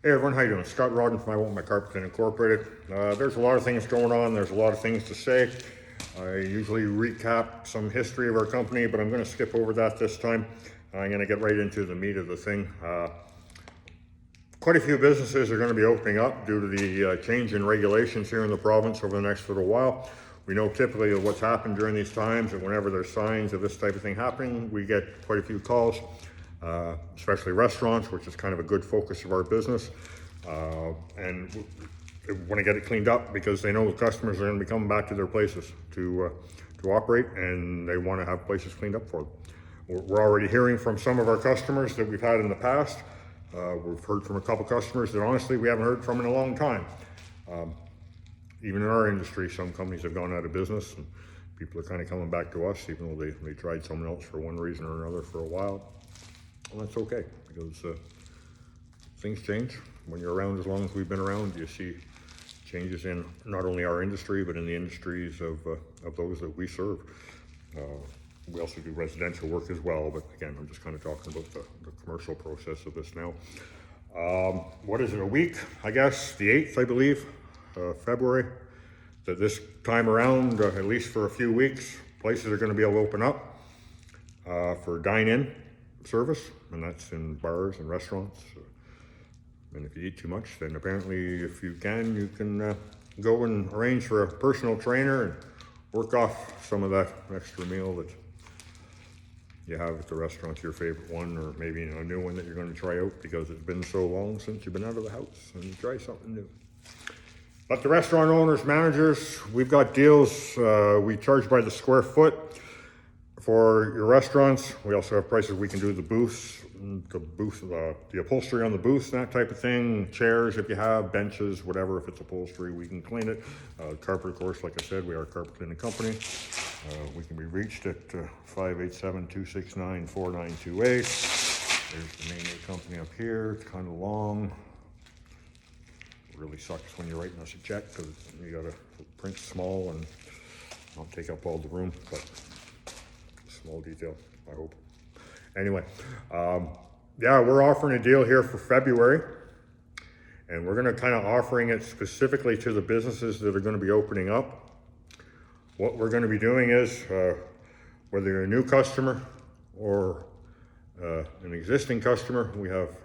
Hey everyone, how you doing? Scott Rodden from I Want My Carpet Clean Incorporated. There's a lot of things going on. There's a lot of things to say. I usually recap some history of our company, but I'm going to skip over that this time. I'm going to get right into the meat of the thing. Quite a few businesses are going to be opening up due to the change in regulations here in the province over the next little while. We know typically what's happened during these times, and whenever there's signs of this type of thing happening, we get quite a few calls. Especially restaurants, which is kind of a good focus of our business. And they want to get it cleaned up because they know the customers are going to be coming back to their places to operate, and they want to have places cleaned up for them. We're already hearing from some of our customers that we've had in the past. We've heard from a couple customers that honestly we haven't heard from in a long time. Even in our industry, some companies have gone out of business, and people are kind of coming back to us, even though they tried someone else for one reason or another for a while. Well, that's okay, because things change. When you're around as long as we've been around, you see changes in not only our industry, but in the industries of those that we serve. We also do residential work as well, but again, I'm just kind of talking about the commercial process of this now. What is it, a week? I guess, the 8th, I believe, February, that this time around, at least for a few weeks, places are going to be able to open up for dine-in service, and that's in bars and restaurants. And if you eat too much, then apparently if you can go and arrange for a personal trainer and work off some of that extra meal that you have at the restaurant, your favorite one, or maybe a new one that you're going to try out because it's been so long since you've been out of the house, and you try something new. But the restaurant owners, managers, we've got deals. We charge by the square foot for your restaurants. We also have prices. We can do the booths, the upholstery on the booths, that type of thing. Chairs, if you have benches, whatever. If it's upholstery, we can clean it. Carpet, of course, like I said, we are a carpet cleaning company. We can be reached at 587-269-4928. There's the name of the company up here. It's kind of long. It really sucks when you're writing us a check because you got to print small and not take up all the room, but small detail, I hope. Anyway, yeah, we're offering a deal here for February, and we're going to kind of offering it specifically to the businesses that are going to be opening up. What we're going to be doing is, whether you're a new customer or an existing customer, we have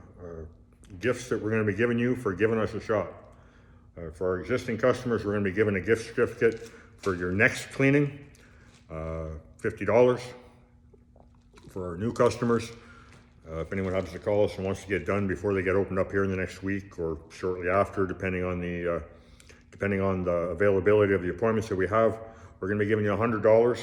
gifts that we're going to be giving you for giving us a shot. For our existing customers, we're going to be giving a gift certificate for your next cleaning, $50. For our new customers, if anyone happens to call us and wants to get done before they get opened up here in the next week or shortly after, depending on the availability of the appointments that we have, we're going to be giving you $100.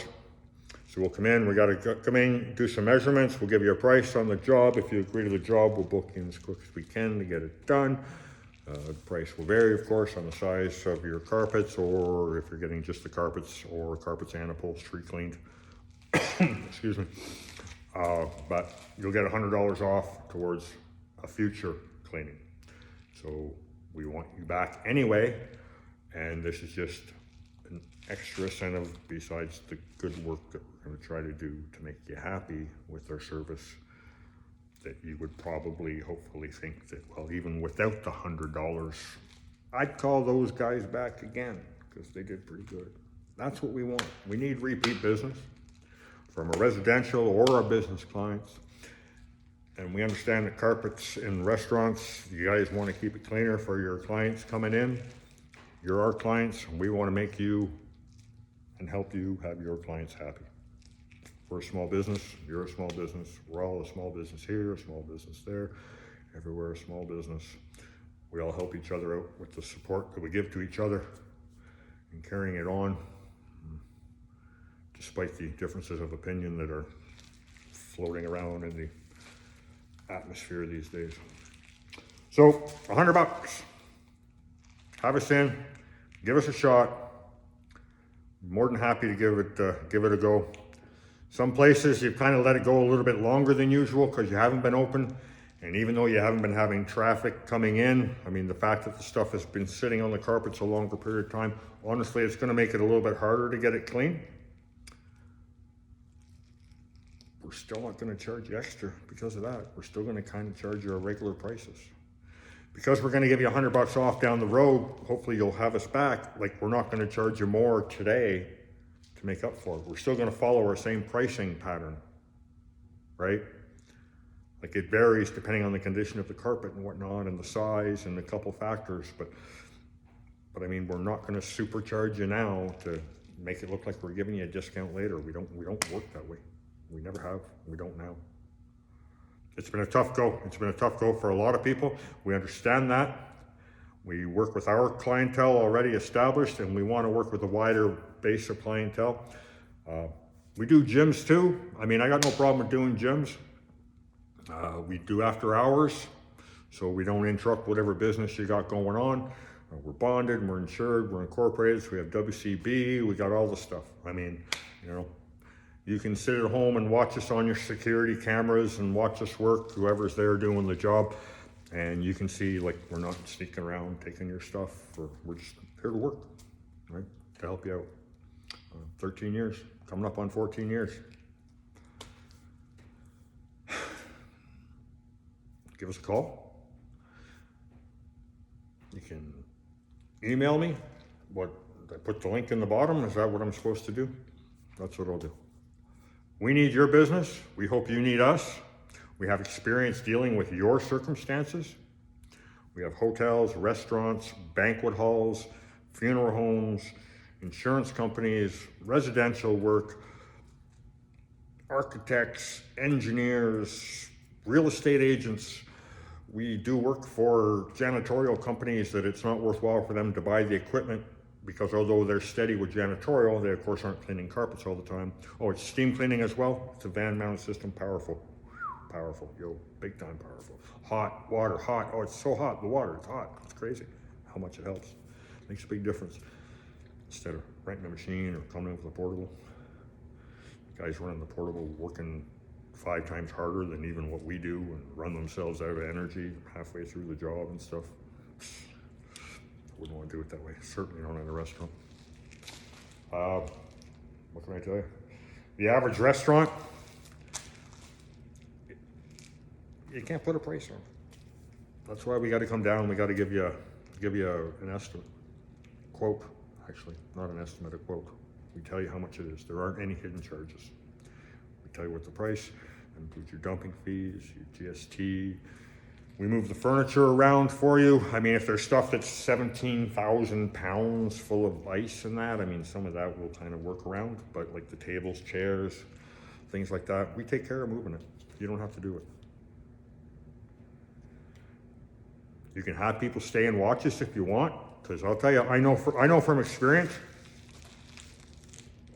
So we'll come in, we got to come in, do some measurements, we'll give you a price on the job. If you agree to the job, we'll book you as quick as we can to get it done. The price will vary, of course, on the size of your carpets, or if you're getting just the carpets or carpets and upholstery cleaned. Excuse me. But you'll get $100 off towards a future cleaning. So we want you back anyway, and this is just an extra incentive besides the good work that we're going to try to do to make you happy with our service, that you would probably hopefully think that, well, even without the $100, I'd call those guys back again because they did pretty good. That's what we want. We need repeat business from a residential or our business clients. And we understand that carpets in restaurants, you guys want to keep it cleaner for your clients coming in. You're our clients, and we want to make you and help you have your clients happy. We're a small business, you're a small business, we're all a small business here, a small business there, everywhere a small business. We all help each other out with the support that we give to each other and carrying it on, despite the differences of opinion that are floating around in the atmosphere these days. So, $100. Have us in, give us a shot. More than happy to give it a go. Some places you've kind of let it go a little bit longer than usual because you haven't been open. And even though you haven't been having traffic coming in, I mean, the fact that the stuff has been sitting on the carpets a longer period of time, honestly, it's going to make it a little bit harder to get it clean. We're still not going to charge you extra because of that. We're still going to kind of charge you our regular prices. because we're gonna give you $100 off down the road, hopefully you'll have us back. Like, we're not gonna charge you more today to make up for it. We're still gonna follow our same pricing pattern, right? Like, it varies depending on the condition of the carpet and whatnot, and the size and a couple factors, but I mean, we're not gonna supercharge you now to make it look like we're giving you a discount later. We don't work that way. We never have, we don't now. It's been a tough go. It's been a tough go for a lot of people. We understand that. We work with our clientele already established, and we want to work with a wider base of clientele. We do gyms too. I mean, I got no problem with doing gyms. We do after hours, so we don't interrupt whatever business you got going on. We're bonded, we're insured, we're incorporated, so we have WCB, we got all the stuff. I mean, you know, you can sit at home and watch us on your security cameras and watch us work, whoever's there doing the job, and you can see, like, we're not sneaking around taking your stuff, or we're just here to work, right, to help you out. 13 years, coming up on 14 years. Give us a call. You can email me. What, I put the link in the bottom? Is that what I'm supposed to do? That's what I'll do. We need your business. We hope you need us. We have experience dealing with your circumstances. We have hotels, restaurants, banquet halls, funeral homes, insurance companies, residential work, architects, engineers, real estate agents. We do work for janitorial companies that it's not worthwhile for them to buy the equipment, because although they're steady with janitorial, they of course aren't cleaning carpets all the time. Oh, it's steam cleaning as well. It's a van mounted system, powerful, powerful, yo, big time powerful. Hot water, hot, oh, it's so hot, the water, it's hot. It's crazy how much it helps. Makes a big difference. Instead of renting a machine or coming in with a portable. Guys running the portable working 5 times harder than even what we do, and run themselves out of energy halfway through the job and stuff. I wouldn't want to do it that way. Certainly not in a restaurant. What can I tell you? The average restaurant, you can't put a price on it. That's why we got to come down. We got to give you an estimate, quote. Actually, not an estimate, a quote. We tell you how much it is. There aren't any hidden charges. We tell you what the price, includes your dumping fees, your GST. We move the furniture around for you. I mean, if there's stuff that's 17,000 pounds full of ice and that, I mean, some of that we'll kind of work around, but like the tables, chairs, things like that, we take care of moving it. You don't have to do it. You can have people stay and watch us if you want, because I'll tell you, I know from experience,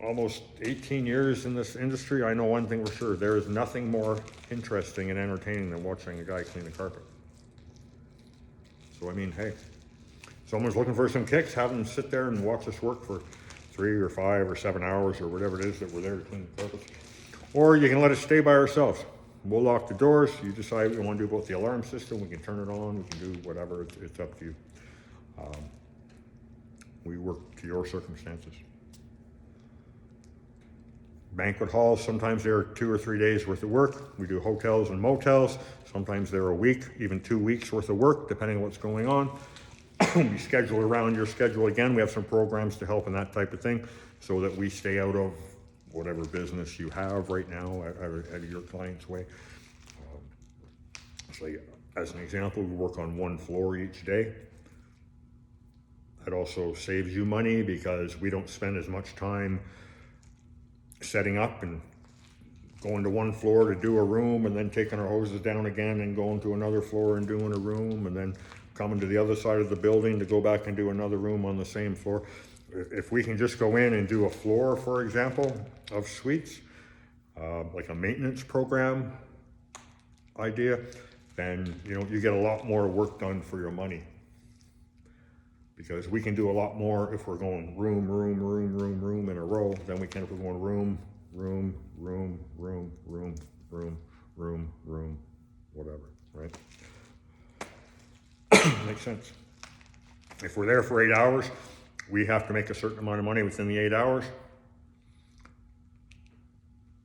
almost 18 years in this industry, I know one thing for sure: there is nothing more interesting and entertaining than watching a guy clean a carpet. So I mean, hey, someone's looking for some kicks, have them sit there and watch us work for 3 or 5 or 7 hours or whatever it is that we're there to clean the carpets. Or you can let us stay by ourselves. We'll lock the doors. You decide what you want to do about the alarm system. We can turn it on. We can do whatever. It's up to you. We work to your circumstances. Banquet halls, sometimes they're 2 or 3 days worth of work. We do hotels and motels. Sometimes they're a week, even 2 weeks worth of work, depending on what's going on. We schedule around your schedule again. We have some programs to help in that type of thing, so that we stay out of whatever business you have right now out of your client's way. So as an example, we work on 1 floor each day. That also saves you money, because we don't spend as much time setting up and going to 1 floor to do a room, and then taking our hoses down again and going to another floor and doing a room, and then coming to the other side of the building to go back and do another room on the same floor. If we can just go in and do a floor, for example, of suites, like a maintenance program idea, then you get a lot more work done for your money. Because we can do a lot more if we're going room in a row than we can if we're going room, whatever, right? Makes sense. If we're there for 8 hours, we have to make a certain amount of money within the 8 hours.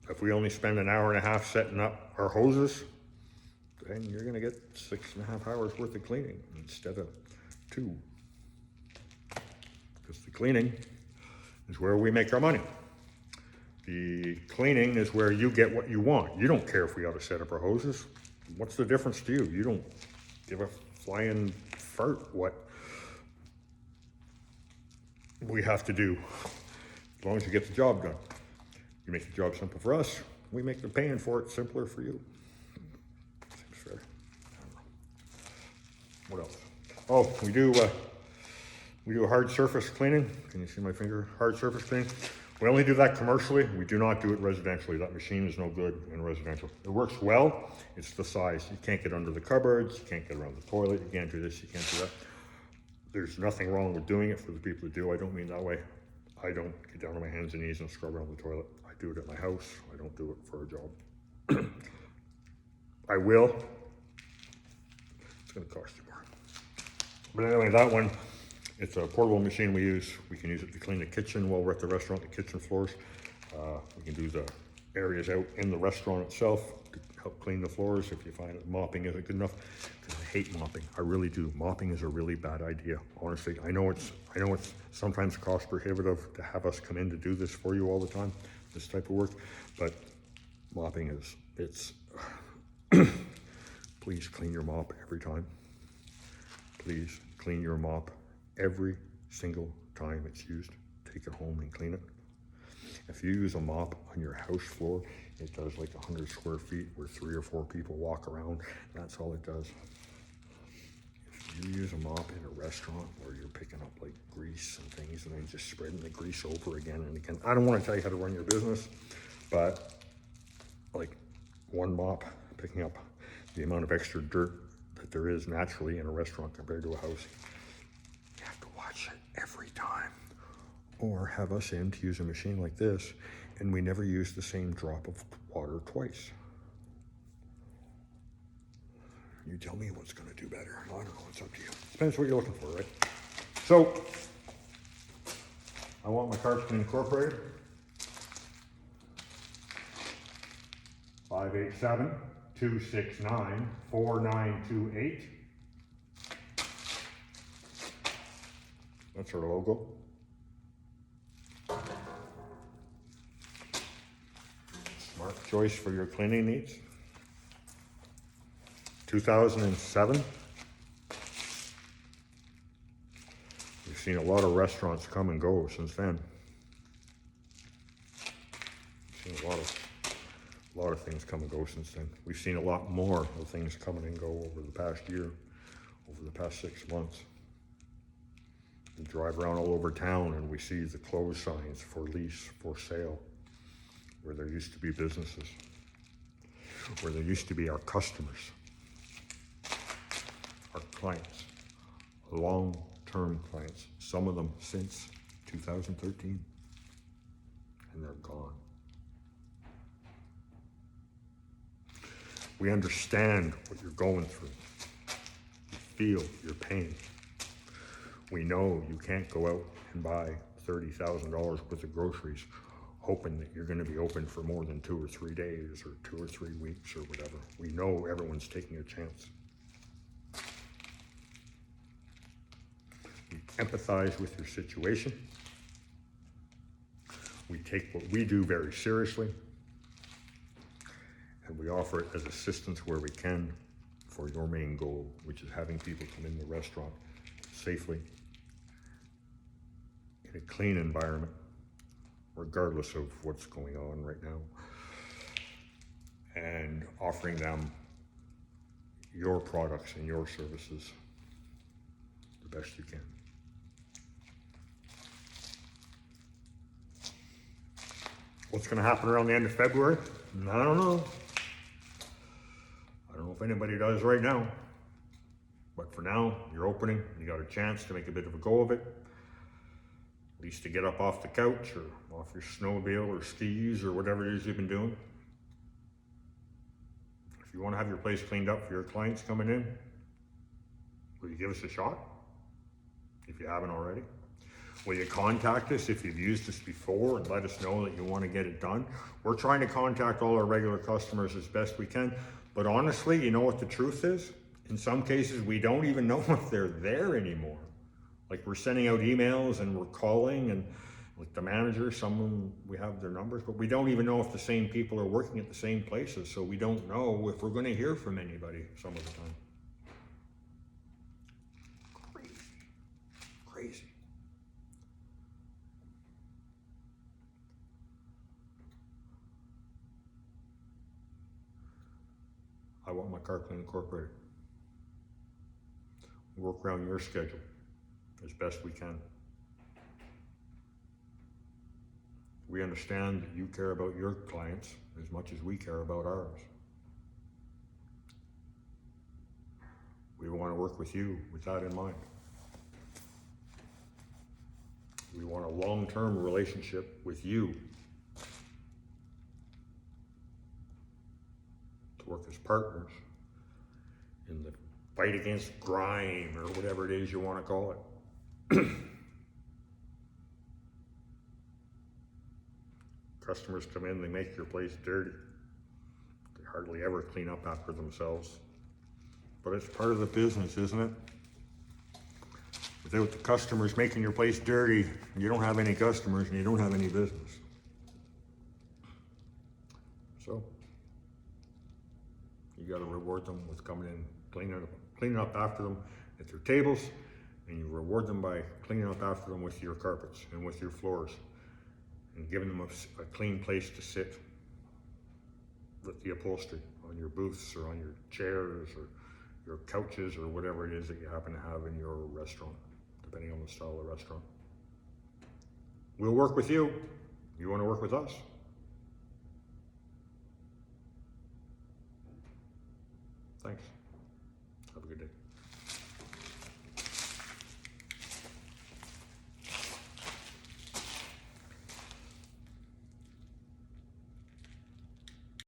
If we only spend an hour and a half setting up our hoses, then you're gonna get 6.5 hours worth of cleaning instead of 2. Because the cleaning is where we make our money. The cleaning is where you get what you want. You don't care if we ought to set up our hoses. What's the difference to you? You don't give a flying fart what we have to do, as long as you get the job done. You make the job simple for us, we make the paying for it simpler for you. Seems fair. I don't know. What else? Oh, we do hard surface cleaning. Can you see my finger? Hard surface cleaning. We only do that commercially. We do not do it residentially. That machine is no good in residential. It works well. It's the size. You can't get under the cupboards. You can't get around the toilet. You can't do this. You can't do that. There's nothing wrong with doing it for the people who do. I don't mean that way. I don't get down on my hands and knees and scrub around the toilet. I do it at my house. I don't do it for a job. I will. It's going to cost you more. But anyway, that one, it's a portable machine we use. We can use it to clean the kitchen while we're at the restaurant, the kitchen floors. We can do the areas out in the restaurant itself to help clean the floors if you find that mopping isn't good enough. Because I hate mopping. I really do. Mopping is a really bad idea. Honestly, I know it's sometimes cost prohibitive to have us come in to do this for you all the time, this type of work, but mopping it's please clean your mop every time. Please clean your mop every single time it's used. Take it home and clean it. If you use a mop on your house floor, it does like 100 square feet where 3 or 4 people walk around. That's all it does. If you use a mop in a restaurant where you're picking up like grease and things and then just spreading the grease over again and again. I don't want to tell you how to run your business, but like one mop picking up the amount of extra dirt that there is naturally in a restaurant compared to a house. You have to watch it every time. Or have us in to use a machine like this, and we never use the same drop of water twice. You tell me what's going to do better. I don't know. It's up to you. Depends what you're looking for, right? So, I want my carts to be incorporated. 587-269-4928. That's our logo. Smart choice for your cleaning needs. 2007. We've seen a lot of restaurants come and go since then. We've seen a lot of things come and go since then. We've seen a lot more of things coming and go over the past year, over the past 6 months. We drive around all over town and we see the closed signs for lease, for sale, where there used to be businesses, where there used to be our customers, our clients, long-term clients, some of them since 2013, and they're gone. We understand what you're going through. We feel your pain. We know you can't go out and buy $30,000 worth of groceries hoping that you're going to be open for more than 2 or 3 days or 2 or 3 weeks or whatever. We know everyone's taking a chance. We empathize with your situation. We take what we do very seriously, and we offer it as assistance where we can for your main goal, which is having people come in the restaurant safely in a clean environment, regardless of what's going on right now, and offering them your products and your services the best you can. What's going to happen around the end of February? I don't know. I don't know if anybody does right now. But for now, you're opening. You got a chance to make a bit of a go of it. At least to get up off the couch or off your snowmobile or skis or whatever it is you've been doing. If you want to have your place cleaned up for your clients coming in, will you give us a shot? If you haven't already. Will you contact us if you've used us before and let us know that you want to get it done? We're trying to contact all our regular customers as best we can. But honestly, you know what the truth is? In some cases, we don't even know if they're there anymore. Like we're sending out emails and we're calling, and like the manager, someone, we have their numbers, but we don't even know if the same people are working at the same places. So we don't know if we're going to hear from anybody some of the time. Crazy. Crazy. I want my car clean incorporated. Work around your schedule as best we can. We understand that you care about your clients as much as we care about ours. We want to work with you with that in mind. We want a long-term relationship with you, to work as partners in the fight against grime or whatever it is you want to call it. Customers come in, they make your place dirty. They hardly ever clean up after themselves. But it's part of the business, isn't it? Without the customers making your place dirty, you don't have any customers and you don't have any business. So, you got to reward them with coming in, cleaning up after them at their tables, and you reward them by cleaning up after them with your carpets and with your floors, and giving them a clean place to sit with the upholstery on your booths or on your chairs or your couches or whatever it is that you happen to have in your restaurant, depending on the style of the restaurant. We'll work with you. You want to work with us? Thanks. Have a good day.